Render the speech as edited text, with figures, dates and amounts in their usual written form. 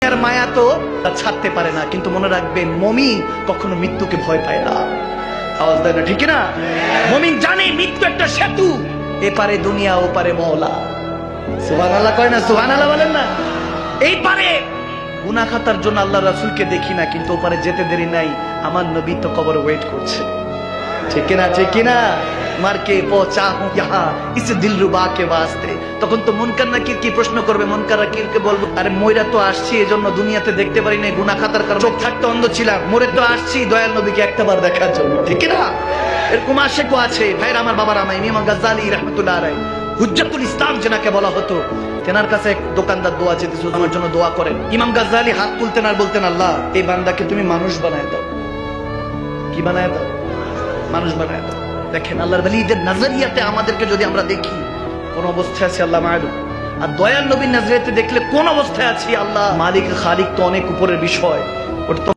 দুনিয়ার মায়া তো ছাড়তে পারে না, কিন্তু মনে রাখবে মুমিন কখনো মৃত্যুকে ভয় পায় না। আওয়াজ দেয় না ঠিক না? মুমিন জানে মৃত্যু একটা সেতু, এপারে দুনিয়া ওপারে মওলা। সুবহানাল্লাহ কয় না? সুবহানাল্লাহ বলেন না? এই পারে গুনাহ খাতার জন্য আল্লাহ রাসূলকে দেখি না, কিন্তু ওপারে যেতে দেরি নাই, আমার নবী তো কবরে ওয়েট করছে। ঠিক কিনা? ঠিক কিনা? মারকে পৌঁছা হুঁ ইহা ইস দিলরুবা কে ওয়াস্তে। তখন তো মুনকার নাকির কি প্রশ্ন করবে? মুনকার নাকিরকে বলবো, আরে মইরা তো আসছি, এজন্য দুনিয়াতে দেখতে পারি না, গুনাহ খাতার কারণে চোখ থাকতে অন্ধ ছিলাম, মরে তো আসছি দয়াল নবীকে একটাবার দেখার জন্য। ঠিক কিনা? এরকম আশেকও আছে। ভাইরা আমার, বাবার আমার, ইমাম গাজ্জালী রাহমাতুল্লাহ আলাইহি হুজ্জাতুল ইসলাম যেনাকে বলা হতো, তেনার কাছে এক দোকানদার দোয়া চেয়েছিল, আমার জন্য দোয়া করেন। ইমাম গাজ্জালী হাত তুলতেন আর বলতেন, আল্লাহ এই বান্দাকে তুমি মানুষ বানায় দাও। কি বানায় দাও? মানুষ বানায় দাও। দেখেন আল্লাহর ওয়ালিদের নজরিয়াতে আমাদেরকে যদি আমরা দেখি কোন অবস্থায় আছি আল্লাহ মালুম, আর দয়াল নবীর নজরিয়াতে দেখলে কোন অবস্থায় আছি আল্লাহ মালিক খালিক তো অনেক উপরের বিষয়। ওটা তো